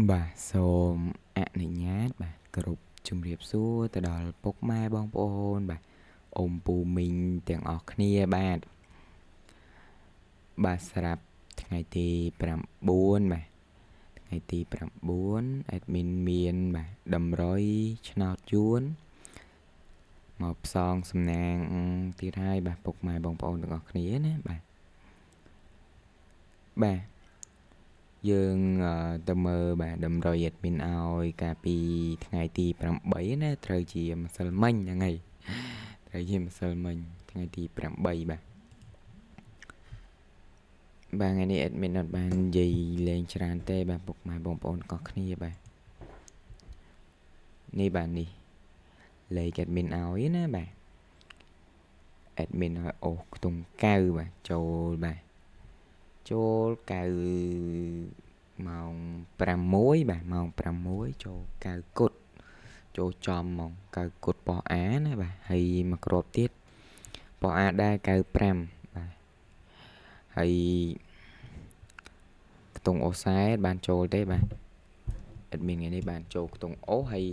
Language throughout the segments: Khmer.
Bàសូមអនុញ្ញាតបាទគោរពជំរាបសួរទៅដល់ពុកម៉ែបងប្អូនបាទអ៊ំពូមីងទាំងអស់គ្នាបាទស្រាប់ថ្ងៃទី9បាទថ្ងៃទី9 admin មានបាទតម្រុយឆ្នោតយួនមកផ្សងសំណាងទៀតហើយបាទពុកម៉ែបងប្អូនទាំងអស់គ្នាណាបាទយើងទៅមើលបាទតម្រុយ admin ឲ្យកាលពីថ្ងៃទី8ណាត្រូវជាម្សិលមិញហ្នឹងហើយត្រូវជាម្សិលមិញថ្ងៃទី8បាទថ្ងៃនេះ admin អត់បាននិយាយលេងច្រើនទេបាទពុកម៉ែបងប្អូនទាំងអស់គ្នាបាទនេះបាទនេះលេខ admin ឲ្យណាបាទ admin ឲ្យអូសខ្ទង់កៅបាទចូលបាទចូលកៅម៉ោង6បាទម៉ោង6ចូលកៅគុតចូលចំម៉ោងកៅគុតប៉ោះអាណាបាទហើយមកគ្រាប់ទៀតប៉ោះអាដែរ95បាទហើយខ្ទង់អូសែបានចូលទេបាទ admin ថ្ងៃនេះបានចូលខ្ទង់អូហើយ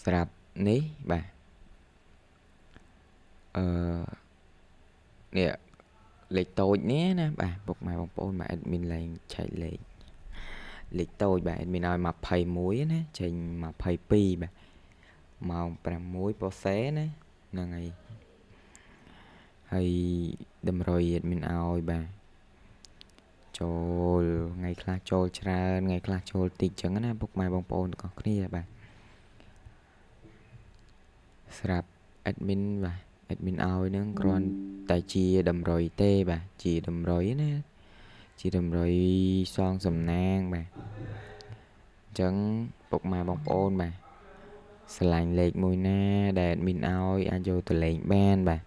ស្រាប់នេះបាទនេះលេខតូចនេះណាបាទពុកម៉ែបងប្អូនបាទ admin ឡើងឆែកលេខតូចបាទ admin ឲ្យ21ណាចេញ22បាទម៉ោង6ប៉ុសេណាហ្នឹងហើយតម្រុយ admin ឲ្យបាទចូលថ្ងៃខ្លះចូលច្រើនថ្ងៃខ្លះចូលតិចចឹងណាពុកម៉ែបងប្អូនទាំងអស់គ្នាបាទស្រាប់ admin បាទ admin ឲ្យនឹងគ្រាន់តែជាតម្រុយទេបាទជាតម្រុយណាជាតម្រុយសងសំណាងបាទអញ្ចឹងពុកម៉ែបងប្អូនបាទស្រឡាញ់លេខមួយណាដែល admin ឲ្យអាចយកទៅលេងបានបាទ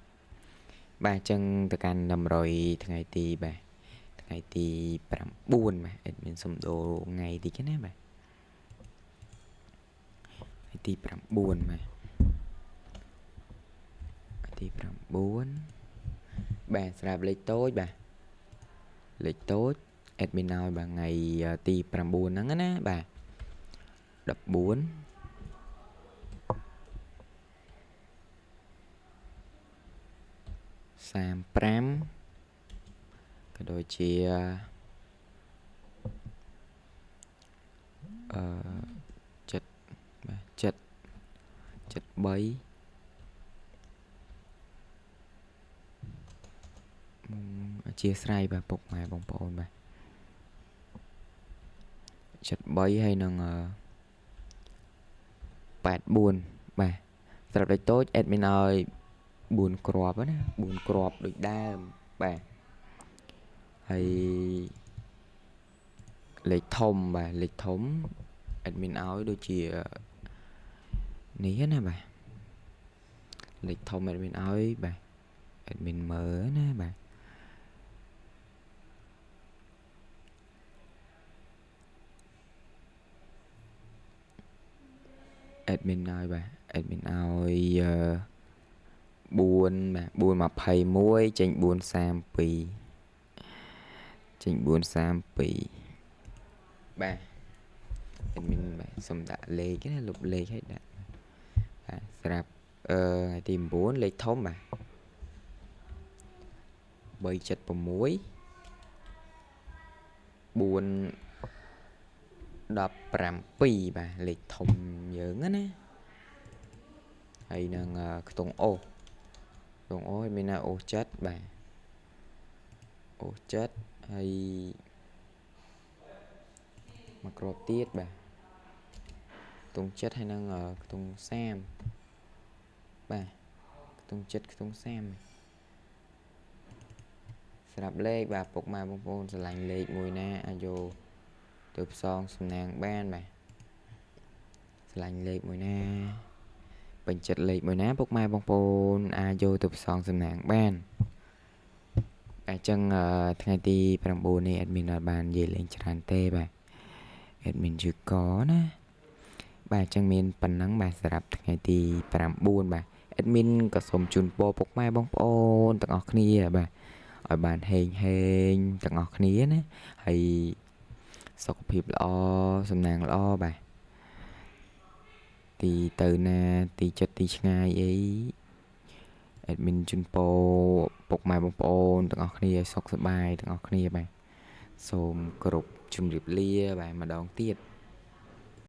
អញ្ចឹងទៅកាន់តម្រុយថ្ងៃទីបាទថ្ងៃទី9បាទ admin សំដូរថ្ងៃតិចណាបាទថ្ងៃទី9បាទទី9បាទស្រាប់លេខតូចបាទលេខតូច admin ឲ្យបាទថ្ងៃទី9ហ្នឹងណាបាទ14 35ក៏ដូចជា7បាទ73អធិស្ឋានបាទពុកម៉ែបងប្អូនបាទ73ហើយនឹង84បាទស្រាប់លេខតូច admin ឲ្យ4គ្រាប់ណា4គ្រាប់ដូចដើមបាទហើយលេខធំបាទលេខធំ admin ឲ្យដូចជានេះណាបាទលេខធំ admin ឲ្យបាទ admin មើលណាបាទadmin ឲ្យបាទ admin ឲ្យ4បាទ421ចេញ432ចេញ432បាទ admin បាទសុំដាក់លេខណាលុបលេខឲ្យដាក់បាទស្រាប់ថ្ងៃទី9លេខធំបាទ376 417បាទលេខធំយើងណាហើយនឹងខ្ទង់អូសមានណាអូសចិត្តបាទអូសចិត្តហើយមកគ្រាប់ទៀតបាទខ្ទង់ចិត្តហើយនឹងខ្ទង់30បាទខ្ទង់ចិត្តខ្ទង់30ស្រាប់លេខបាទពុកម៉ែបងប្អូនស្រឡាញ់លេខមួយណាអាចយកទៅផ្សងសំណាងបានបាទស្រឡាញ់លេខមួយណាពេញចិត្តលេខមួយណាពុកម៉ែបងប្អូនអាចយកទៅផ្សងសំណាងបានអញ្ចឹងថ្ងៃទី9នេះ admin អត់បាននិយាយលេងច្រើនទេបាទ admin ជឿកណាបាទអញ្ចឹងមានប៉ុណ្ណឹងបាទសម្រាប់ថ្ងៃទី9បាទ admin ក៏សូមជូនពរពុកម៉ែបងប្អូនទាំងអស់គ្នាបាទឲ្យបានហេងទាំងអស់គ្នាណាហើយ សុខភាពល្អសំណាងល្អបាទទីទៅណាទីចិត្តទីឆ្ងាយអី admin ជូនពរពុកម៉ែបងប្អូនទាំងអស់គ្នាសុខសប្បាយទាំងអស់គ្នាបាទសូមគោរពជម្រាបលាបាទម្ដងទៀត